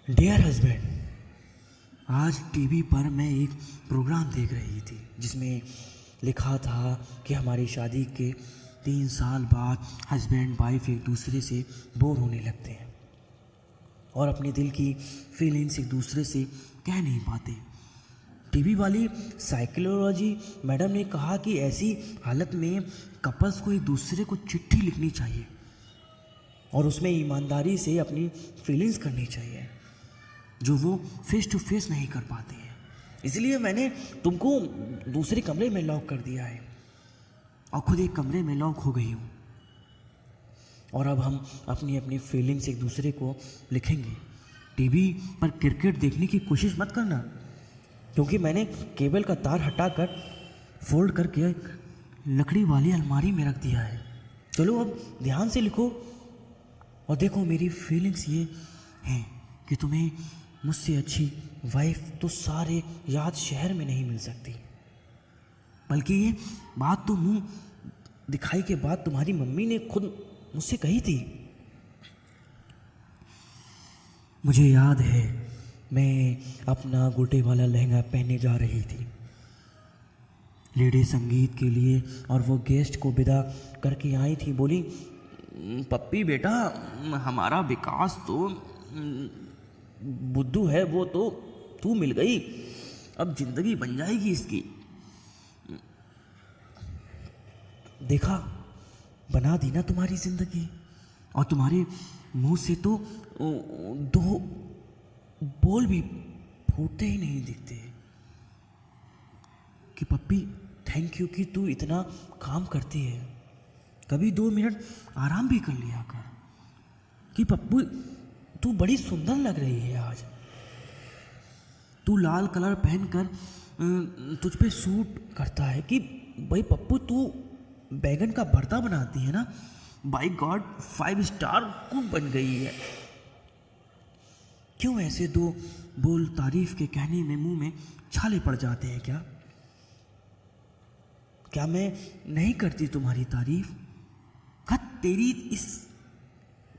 Dear husband, आज TV पर मैं एक प्रोग्राम देख रही थी जिसमें लिखा था कि हमारी शादी के 3 साल बाद हस्बैंड वाइफ एक दूसरे से बोर होने लगते हैं और अपने दिल की फीलिंग्स एक दूसरे से कह नहीं पाते। टीवी वाली साइकोलॉजी मैडम ने कहा कि ऐसी हालत में कपल्स को एक दूसरे को चिट्ठी लिखनी चाहिए और उसमें ईमानदारी से अपनी फीलिंग्स करनी चाहिए जो वो फेस टू फेस नहीं कर पाते हैं। इसलिए मैंने तुमको दूसरे कमरे में लॉक कर दिया है और खुद एक कमरे में लॉक हो गई हूँ और अब हम अपनी अपनी फीलिंग्स एक दूसरे को लिखेंगे। टीवी पर क्रिकेट देखने की कोशिश मत करना क्योंकि मैंने केबल का तार हटाकर फोल्ड करके लकड़ी वाली अलमारी में रख दिया है। चलो अब ध्यान से लिखो और देखो, मेरी फीलिंग्स ये हैं कि तुम्हें मुझसे अच्छी वाइफ तो सारे याद शहर में नहीं मिल सकती, बल्कि ये बात तो मुंह दिखाई के बाद तुम्हारी मम्मी ने खुद मुझसे कही थी। मुझे याद है मैं अपना गोटे वाला लहंगा पहनने जा रही थी लेडी संगीत के लिए और वो गेस्ट को विदा करके आई थी। बोली, पप्पी बेटा, हमारा विकास तो बुद्धू है, वो तो तू मिल गई, अब जिंदगी बन जाएगी इसकी। देखा, बना दी ना तुम्हारी जिंदगी, और तुम्हारे मुंह से तो दो बोल भी फूटते ही नहीं दिखते कि पप्पी थैंक यू कि तू इतना काम करती है, कभी 2 मिनट आराम भी कर लिया कर, कि पप्पू तू बड़ी सुंदर लग रही है आज, तू लाल कलर पहनकर तुझ पे सूट करता है, कि भाई पप्पू तू बैगन का भरता बनाती है ना, बाय गॉड 5 स्टार कुक बन गई है। क्यों ऐसे 2 बोल तारीफ के कहने में मुंह में छाले पड़ जाते हैं? क्या मैं नहीं करती तुम्हारी तारीफ? तेरी इस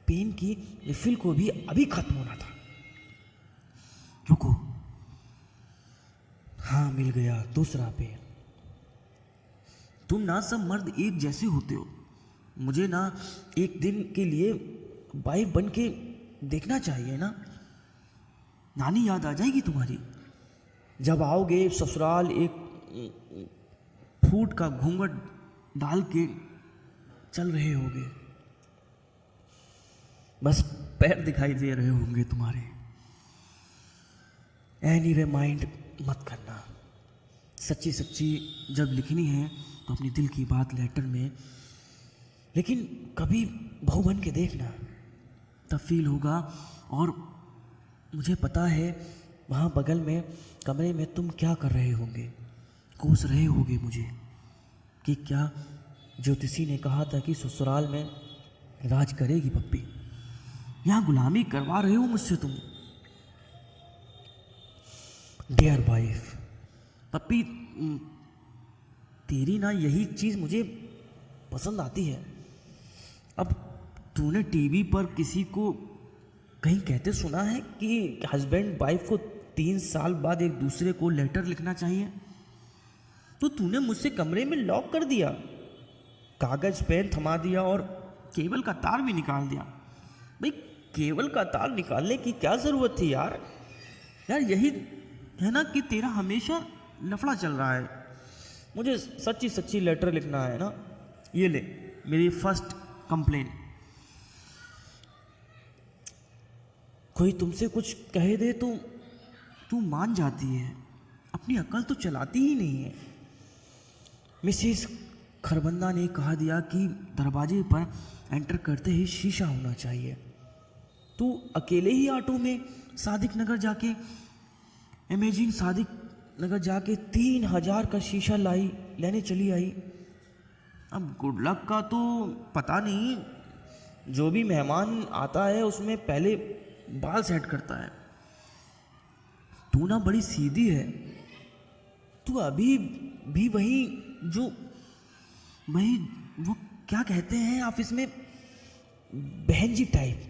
पेन की रिफिल को भी अभी खत्म होना था। रुको, हाँ मिल गया दूसरा पेन। तुम ना सब मर्द एक जैसे होते हो, मुझे ना एक दिन के लिए वाइफ बन के देखना चाहिए ना। नानी याद आ जाएगी तुम्हारी जब आओगे ससुराल, एक फूट का घूंघट डाल के चल रहे होगे, बस पैर दिखाई दे रहे होंगे तुम्हारे। एनीवे माइंड मत करना, सच्ची सच्ची जब लिखनी है तो अपनी दिल की बात लेटर में, लेकिन कभी बहू बन के देखना, तब फील होगा। और मुझे पता है वहाँ बगल में कमरे में तुम क्या कर रहे होंगे, कोस रहे होगे मुझे कि क्या ज्योतिषी ने कहा था कि ससुराल में राज करेगी पप्पी, यहाँ गुलामी करवा रहे हो मुझसे तुम। डियर वाइफ, पप्पी तेरी ना यही चीज़ मुझे पसंद आती है। अब तूने टीवी पर किसी को कहीं कहते सुना है कि हस्बैंड वाइफ को 3 साल बाद एक दूसरे को लेटर लिखना चाहिए? तो तूने मुझसे कमरे में लॉक कर दिया, कागज पेन थमा दिया और केबल का तार भी निकाल दिया। भाई केबल का तार निकालने की क्या ज़रूरत थी यार? यही है ना कि तेरा हमेशा लफड़ा चल रहा है। मुझे सच्ची सच्ची लेटर लिखना है ना, ये ले मेरी फर्स्ट कंप्लेन। कोई तुमसे कुछ कह दे तो तू मान जाती है, अपनी अकल तो चलाती ही नहीं है। मिसेस खरबंदा ने कहा दिया कि दरवाजे पर एंटर करते ही शीशा होना चाहिए। तू अकेले ही ऑटो में सादिक नगर जाके, इमेजिन सादिक नगर जाके 3000 का शीशा लेने चली आई। अब गुड लक का तो पता नहीं, जो भी मेहमान आता है उसमें पहले बाल सेट करता है। तू ना बड़ी सीधी है, तू अभी भी वही वो क्या कहते हैं ऑफिस में, बहन जी टाइप।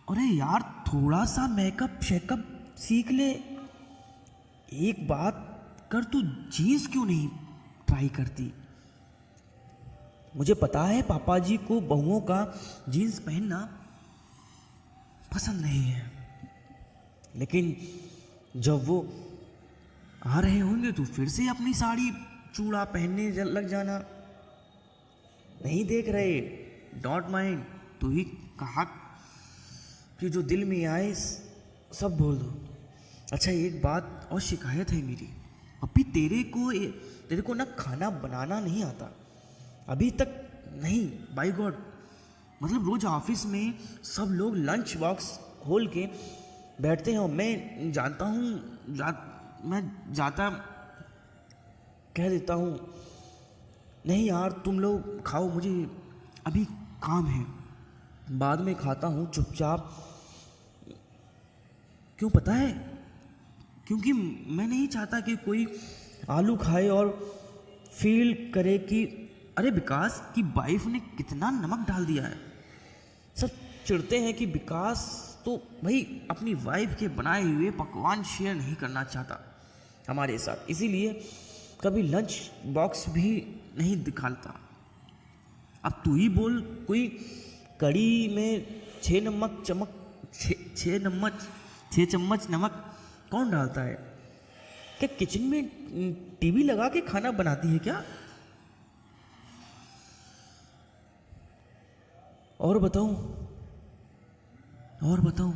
अरे यार थोड़ा सा मेकअप शेकअप सीख ले। एक बात कर, तू जीन्स क्यों नहीं ट्राई करती? मुझे पता है पापा जी को बहुओं का जीन्स पहनना पसंद नहीं है, लेकिन जब वो आ रहे होंगे तो फिर से अपनी साड़ी चूड़ा पहनने लग जाना। नहीं देख रहे? Don't mind. तू ही कहा कि जो दिल में आए सब बोल दो। अच्छा एक बात और शिकायत है मेरी, अभी तेरे को ना खाना बनाना नहीं आता अभी तक नहीं। बाय गॉड, मतलब रोज ऑफिस में सब लोग लंच बॉक्स खोल के बैठते हैं और मैं जानता हूँ मैं जाता कह देता हूँ नहीं यार तुम लोग खाओ, मुझे अभी काम है, बाद में खाता हूँ चुपचाप। क्यों पता है? क्योंकि मैं नहीं चाहता कि कोई आलू खाए और फील करे कि अरे विकास की वाइफ ने कितना नमक डाल दिया है। सब चिढ़ते हैं कि विकास तो भाई अपनी वाइफ के बनाए हुए पकवान शेयर नहीं करना चाहता हमारे साथ, इसीलिए कभी लंच बॉक्स भी नहीं दिखाता। अब तू ही बोल, कोई कड़ी में 6 चम्मच नमक कौन डालता है? क्या किचन में टीवी लगा के खाना बनाती है क्या? और बताऊं,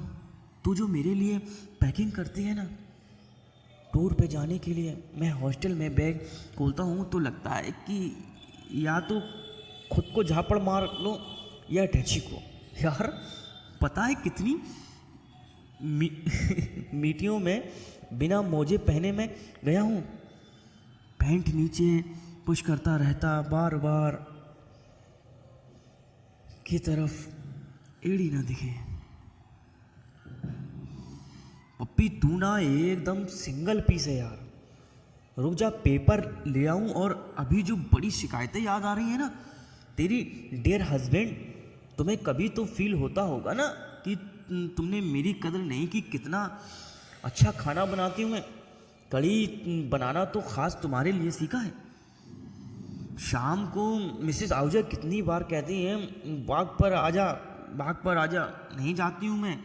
तू जो मेरे लिए पैकिंग करती है ना टूर पे जाने के लिए, मैं हॉस्टल में बैग खोलता हूँ तो लगता है कि या तो खुद को झापड़ मार लो या टैची को। यार पता है कितनी मीटियों में बिना मोजे पहने मैं गया हूँ, पैंट नीचे पुश करता रहता, बार बार की तरफ एड़ी ना दिखे। पप्पी तू ना एकदम सिंगल पीस है यार। रुक जा, पेपर ले आऊं। और अभी जो बड़ी शिकायतें याद आ रही है ना तेरी डियर हस्बैंड, तुम्हें कभी तो फील होता होगा ना कि तुमने मेरी कदर नहीं की, कितना अच्छा खाना बनाती हूँ मैं। कढ़ी बनाना तो खास तुम्हारे लिए सीखा है। शाम को मिसेस आहूजा कितनी बार कहती हैं बाग पर आजा, नहीं जाती हूँ मैं,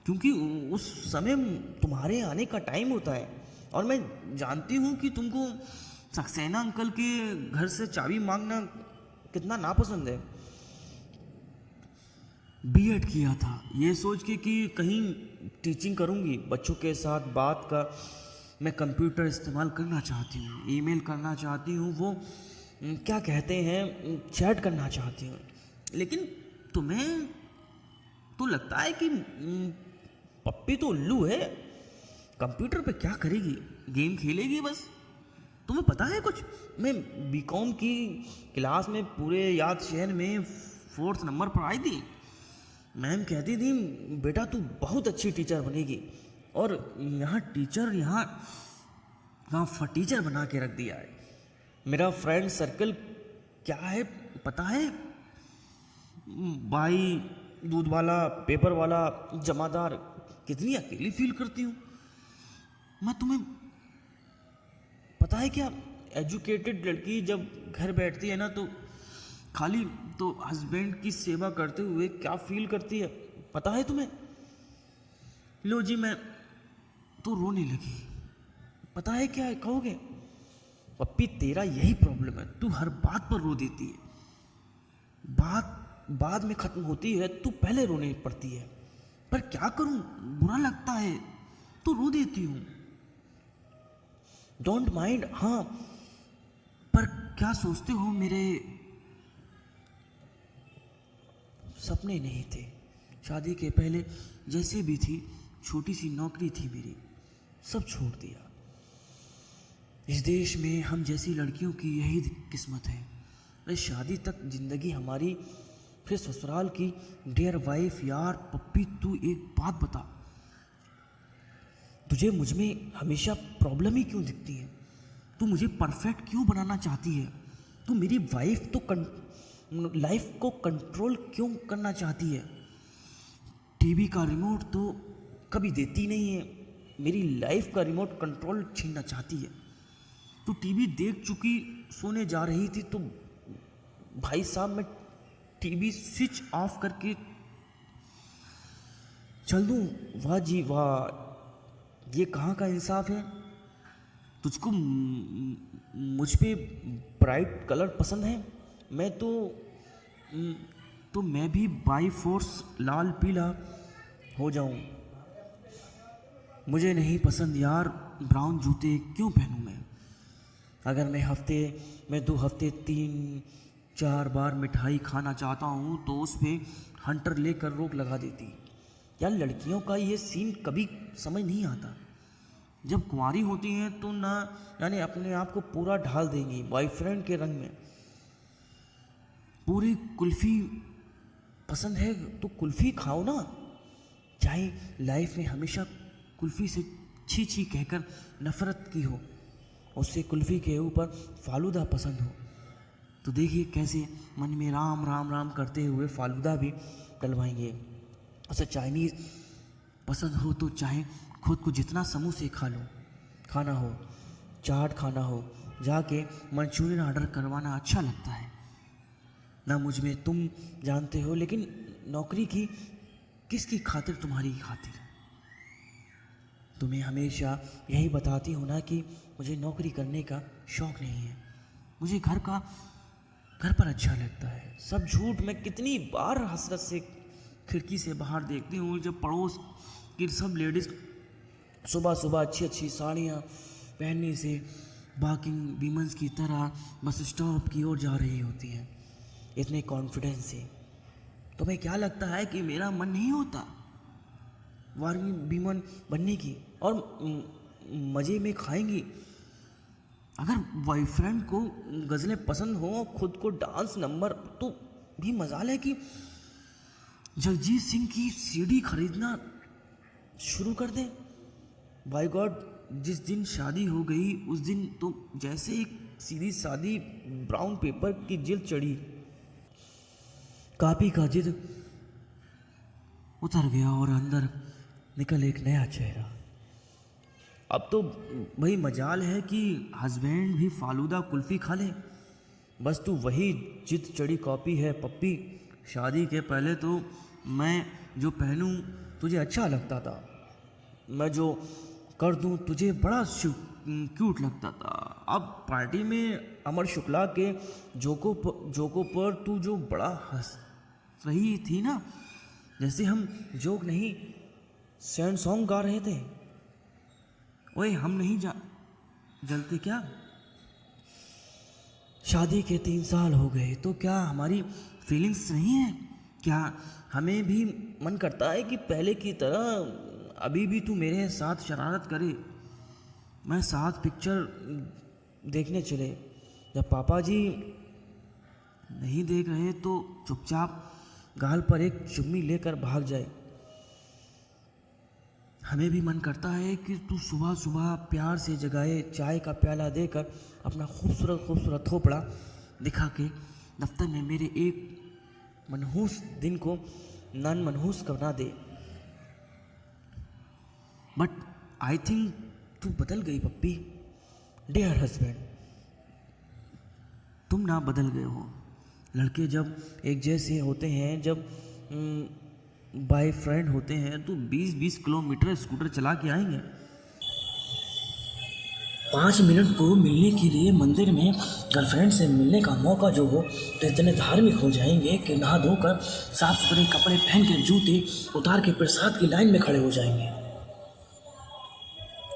क्योंकि उस समय तुम्हारे आने का टाइम होता है और मैं जानती हूँ कि तुमको सक्सेना अंकल के घर से चाबी मांगना कितना नापसंद है। बीएड किया था ये सोच के कि कहीं टीचिंग करूँगी, बच्चों के साथ बात का मैं कंप्यूटर इस्तेमाल करना चाहती हूँ, ईमेल करना चाहती हूँ, वो क्या कहते हैं चैट करना चाहती हूँ। लेकिन तुम्हें तो लगता है कि पप्पी तो उल्लू है, कंप्यूटर पे क्या करेगी, गेम खेलेगी बस। तुम्हें पता है कुछ, मैं बीकॉम की क्लास में पूरे याद शहर में 4th नंबर पर आई थी। मैम कहती थी बेटा तू बहुत अच्छी टीचर बनेगी, और यहाँ फटीचर बना के रख दिया है। मेरा फ्रेंड सर्कल क्या है पता है? भाई दूध वाला, पेपर वाला, जमादार। कितनी अकेली फील करती हूँ मैं। तुम्हें पता है क्या, एजुकेटेड लड़की जब घर बैठती है ना तो खाली तो हस्बैंड की सेवा करते हुए क्या फील करती है पता है तुम्हें? लो जी, मैं तो रोने लगी। पता है क्या कहोगे? पप्पी तेरा यही प्रॉब्लम है, तू हर बात पर रो देती है। बात बाद में खत्म होती है, तू पहले रोने पड़ती है। पर क्या करूं, बुरा लगता है तो रो देती हूं। Don't mind. हाँ, पर क्या सोचते हो, मेरे सपने नहीं थे। शादी के पहले जैसे भी थी, छोटी सी नौकरी थी मेरी, सब छोड़ दिया। इस देश में हम जैसी लड़कियों की यही किस्मत है। अरे शादी तक जिंदगी हमारी, फिर ससुराल की। डियर वाइफ, यार पप्पी तू एक बात बता, तुझे मुझ में हमेशा प्रॉब्लम ही क्यों दिखती है? तू मुझे परफेक्ट क्यों बनाना चाहती है? तू मेरी वाइफ तो लाइफ को कंट्रोल क्यों करना चाहती है? टीवी का रिमोट तो कभी देती नहीं है, मेरी लाइफ का रिमोट कंट्रोल छीनना चाहती है। तो टीवी देख चुकी, सोने जा रही थी, तो भाई साहब मैं टीवी स्विच ऑफ करके चल दूँ? वाह जी वाह, ये कहाँ का इंसाफ है? तुझको मुझ पे ब्राइट कलर पसंद है, मैं तो मैं भी बाई फोर्स लाल पीला हो जाऊं। मुझे नहीं पसंद यार, ब्राउन जूते क्यों पहनूं मैं? अगर मैं हफ्ते में 2 हफ्ते 3-4 बार मिठाई खाना चाहता हूं तो उस पर हंटर लेकर रोक लगा देती। यार लड़कियों का ये सीन कभी समझ नहीं आता। जब कुंवारी होती हैं तो ना यानी अपने आप को पूरा ढाल देंगी बॉयफ्रेंड के रंग में। पूरी कुल्फ़ी पसंद है तो कुल्फ़ी खाओ ना, चाहे लाइफ में हमेशा कुल्फ़ी से छी छी कहकर नफ़रत की हो, उससे कुल्फ़ी के ऊपर फालूदा पसंद हो तो देखिए कैसे मन में राम राम राम करते हुए फालूदा भी डलवाएंगे। उसे चाइनीज़ पसंद हो तो चाहे खुद को जितना समोसे खा लो, खाना हो, चाट खाना हो, जाके मंचूरियन ऑर्डर करवाना अच्छा लगता है ना। मुझ में तुम जानते हो, लेकिन नौकरी की किसकी खातिर? तुम्हारी खातिर। तुम्हें हमेशा यही बताती हूँ ना कि मुझे नौकरी करने का शौक़ नहीं है, मुझे घर पर अच्छा लगता है। सब झूठ। मैं कितनी बार हसरत से खिड़की से बाहर देखती हूँ जब पड़ोस की सब लेडीज़ सुबह सुबह अच्छी अच्छी साड़ियाँ पहनने से बाकिंग वीमेंस की तरह बस स्टॉप की ओर जा रही होती हैं, इतने कॉन्फिडेंस से। तुम्हें क्या लगता है कि मेरा मन नहीं होता वर्किंग वीमेन बनने की? और मज़े में खाएंगी। अगर बॉयफ्रेंड को गज़लें पसंद हो, खुद को डांस नंबर, तो भी मजाल है कि जगजीत सिंह की सीडी खरीदना शुरू कर दें। बाय गॉड, जिस दिन शादी हो गई उस दिन तो जैसे एक सीधी सादी ब्राउन पेपर की जिल्द चढ़ी, कापी का जिद उतर गया और अंदर निकल एक नया चेहरा। अब तो भाई मजाल है कि हस्बैंड भी फालूदा कुल्फ़ी खा ले, बस तू वही जिद चढ़ी कॉपी है पप्पी। शादी के पहले तो मैं जो पहनूं तुझे अच्छा लगता था, मैं जो कर दूं तुझे बड़ा क्यूट लगता था। अब पार्टी में अमर शुक्ला के जोकों पर तू जो बड़ा हंस रही थी ना, जैसे हम जोक नहीं सैड सॉन्ग गा रहे थे। ओए हम नहीं जलते क्या? शादी के 3 साल हो गए तो क्या हमारी फीलिंग्स नहीं है? क्या हमें भी मन करता है कि पहले की तरह अभी भी तू मेरे साथ शरारत करे, मैं साथ पिक्चर देखने चले, जब पापा जी नहीं देख रहे तो चुपचाप गाल पर एक चुम्मी लेकर भाग जाए। हमें भी मन करता है कि तू सुबह सुबह प्यार से जगाए, चाय का प्याला देकर अपना खूबसूरत खूबसूरत थोपड़ा दिखा के दफ्तर में मेरे एक मनहूस दिन को नन मनहूस करना दे। बट आई थिंक तू बदल गई पप्पी। डियर हस्बैंड, तुम ना बदल गए हो। लड़के जब एक जैसे होते हैं, जब बॉयफ्रेंड होते हैं तो 20-20 किलोमीटर स्कूटर चला के आएंगे। 5 मिनट को मिलने के लिए मंदिर में गर्लफ्रेंड से मिलने का मौका जो हो तो इतने धार्मिक हो जाएंगे कि नहा धोकर साफ सुथरे कपड़े पहन के जूते उतार के प्रसाद की लाइन में खड़े हो जाएंगे।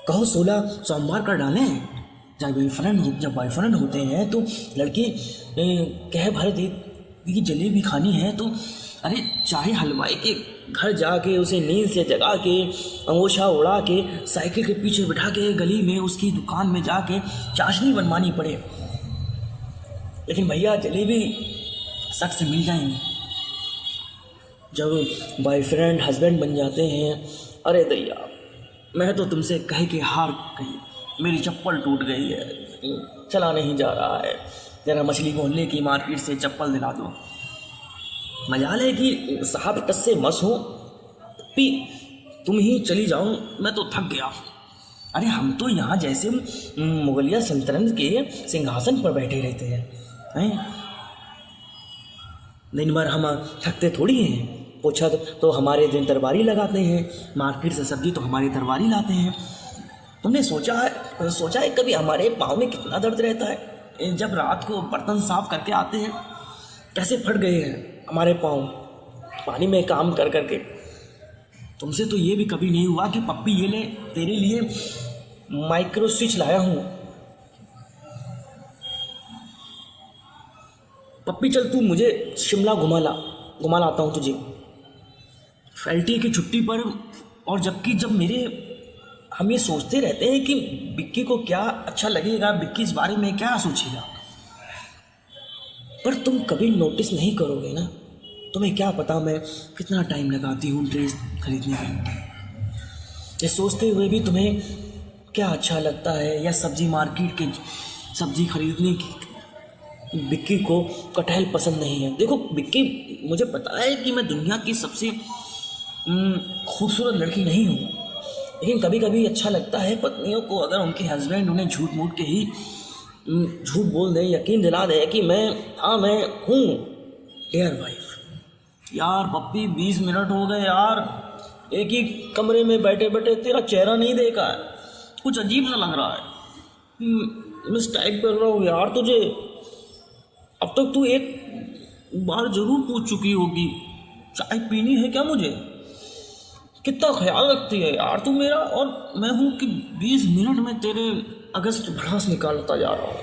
कहो 16 सोमवार का डालें। जब बॉयफ्रेंड होते हैं तो लड़के कह भर दे कि जलेबी खानी है तो अरे चाहे हलवाई के घर जाके उसे नींद से जगा के अंगोछा उड़ा के साइकिल के पीछे बिठा के गली में उसकी दुकान में जाके चाशनी बनवानी पड़े, लेकिन भैया जलेबी सख्त से मिल जाएंगी। जब बॉयफ्रेंड हस्बैंड बन जाते हैं, अरे दैया मैं तो तुमसे कह के हार गई, मेरी चप्पल टूट गई है, चला नहीं जा रहा है, जरा मछली मोहल्ले की मार्केट से चप्पल दिला दो। मजाल है कि साहब टस से मस हो पप्पी तुम ही चली जाओ, मैं तो थक गया। अरे हम तो यहाँ जैसे मुगलिया सल्तनत के सिंहासन पर बैठे रहते हैं। दिन भर हम थकते थोड़ी हैं। पोछा तो हमारे दिन दरबारी लगाते हैं, मार्केट से सब्जी तो हमारे दरबारी लाते हैं। तुमने सोचा है कभी हमारे पाँव में कितना दर्द रहता है जब रात को बर्तन साफ करके आते हैं, कैसे फट गए हैं हमारे पाँव पानी में काम कर करके। तुमसे तो ये भी कभी नहीं हुआ कि पप्पी ये ले, तेरे लिए माइक्रो स्विच लाया हूँ। पप्पी चल तू मुझे शिमला घुमा लाता हूँ तुझे फैल्टी की छुट्टी पर। और जबकि जब हम ये सोचते रहते हैं कि बिक्की को क्या अच्छा लगेगा, बिक्की इस बारे में क्या सोचेगा, पर तुम कभी नोटिस नहीं करोगे ना। तुम्हें क्या पता मैं कितना टाइम लगाती हूँ ड्रेस खरीदने में। ये सोचते हुए भी तुम्हें क्या अच्छा लगता है, या सब्जी मार्केट के सब्जी खरीदने की बिक्की को कटहल पसंद नहीं है। देखो बिक्की, मुझे पता है कि मैं दुनिया की सबसे खूबसूरत लड़की नहीं हूँ, लेकिन कभी कभी अच्छा लगता है पत्नियों को अगर उनके हस्बैंड उन्हें झूठ मूठ के ही झूठ बोल दें, यकीन दिला दें कि मैं हूँ एयर वाइफ। यार पप्पी 20 मिनट हो गए यार, एक ही कमरे में बैठे बैठे तेरा चेहरा नहीं देखा है, कुछ अजीब सा लग रहा है। मिस टाइप कर रहा हूँ यार तुझे। अब तक तू एक बार जरूर पूछ चुकी होगी चाय पीनी है क्या मुझे। कितना ख्याल रखती है यार तू मेरा, और मैं हूँ कि 20 मिनट में तेरे अगस्त भड़ास निकालता जा रहा हूँ।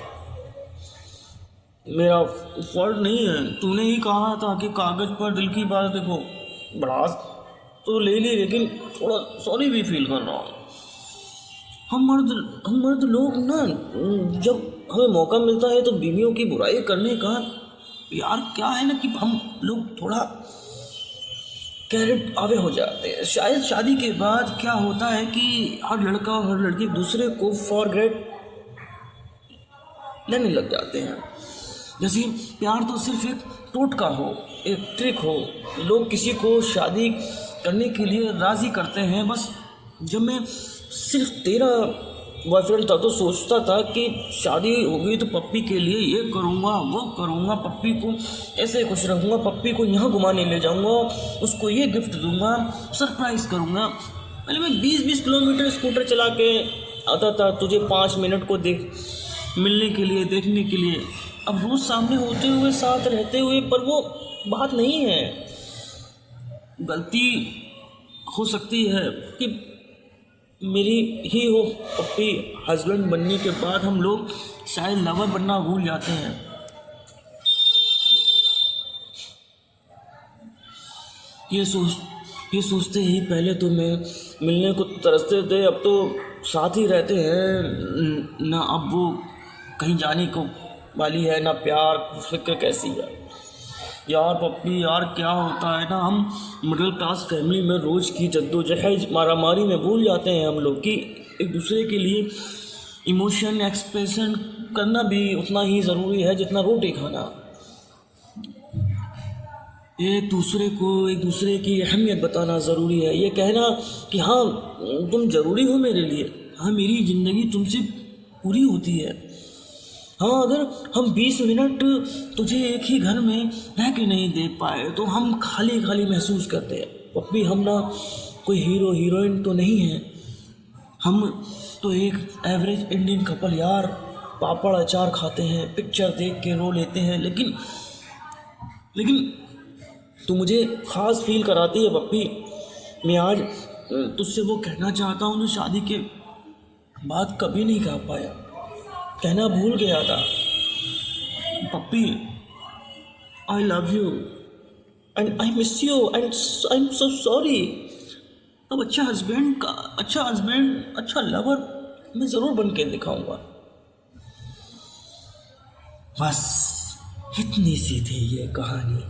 मेरा फॉल्ट नहीं है, तूने ही कहा था कि कागज़ पर दिल की बात देखो। भड़ास तो ले ली, लेकिन थोड़ा सॉरी भी फील कर रहा हूँ। हम मर्द लोग ना, जब हमें मौका मिलता है तो बीवियों की बुराई करने का, यार क्या है ना कि हम लोग थोड़ा कैरेट आवे हो जाते हैं। शायद शादी के बाद क्या होता है कि हर लड़का और हर लड़की दूसरे को फॉर ग्रेट लेने लग जाते हैं। जैसे प्यार तो सिर्फ एक टोटका हो, एक ट्रिक हो। लोग किसी को शादी करने के लिए राज़ी करते हैं। बस जब मैं सिर्फ तेरा बॉयफ्रेंड था तो सोचता था कि शादी होगी तो पप्पी के लिए ये करूँगा वो करूँगा, पप्पी को ऐसे खुश रखूँगा, पप्पी को यहाँ घुमाने ले जाऊँगा, उसको ये गिफ्ट दूँगा, सरप्राइज़ करूँगा। पहले मैं 20-20 किलोमीटर स्कूटर चला के आता था तुझे 5 मिनट को मिलने के लिए, देखने के लिए। अब रोज़ सामने होते हुए, साथ रहते हुए, पर वो बात नहीं है। गलती हो सकती है कि मेरी ही हो पप्पी। हस्बैंड बनने के बाद हम लोग शायद लवर बनना भूल जाते हैं। ये सोचते ही पहले तो मैं मिलने को तरसते थे, अब तो साथ ही रहते हैं ना। अब वो कहीं जाने को वाली है ना, प्यार फिक्र कैसी है यार पप्पी। यार क्या होता है ना, हम मिडिल क्लास फैमिली में रोज़ की जद्दोजहद मारामारी में भूल जाते हैं हम लोग कि एक दूसरे के लिए इमोशन एक्सप्रेशन करना भी उतना ही ज़रूरी है जितना रोटी खाना। एक दूसरे की अहमियत बताना ज़रूरी है। ये कहना कि हाँ तुम ज़रूरी हो मेरे लिए, हाँ मेरी ज़िंदगी तुमसे पूरी होती है। हाँ अगर हम 20 मिनट तुझे एक ही घर में रह के नहीं देख पाए तो हम खाली खाली महसूस करते हैं। पप्पी हम ना कोई हीरो हीरोइन तो नहीं है, हम तो एक एवरेज इंडियन कपल यार। पापड़ अचार खाते हैं, पिक्चर देख के रो लेते हैं, लेकिन तू मुझे ख़ास फील कराती है पप्पी। मैं आज तुझसे वो कहना चाहता हूँ जो शादी के बाद कभी नहीं कह पाया, कहना भूल गया था। Puppy I love you and I miss you and I am so sorry. अब अच्छा हस्बैंड, अच्छा लवर मैं ज़रूर बन के दिखाऊंगा। बस इतनी सी थी ये कहानी।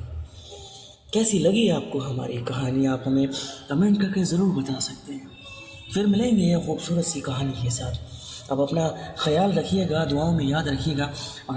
कैसी लगी आपको हमारी कहानी, आप हमें कमेंट करके ज़रूर बता सकते हैं। फिर मिलेंगे ये खूबसूरत सी कहानी के साथ। अब अपना ख्याल रखिएगा, दुआओं में याद रखिएगा। और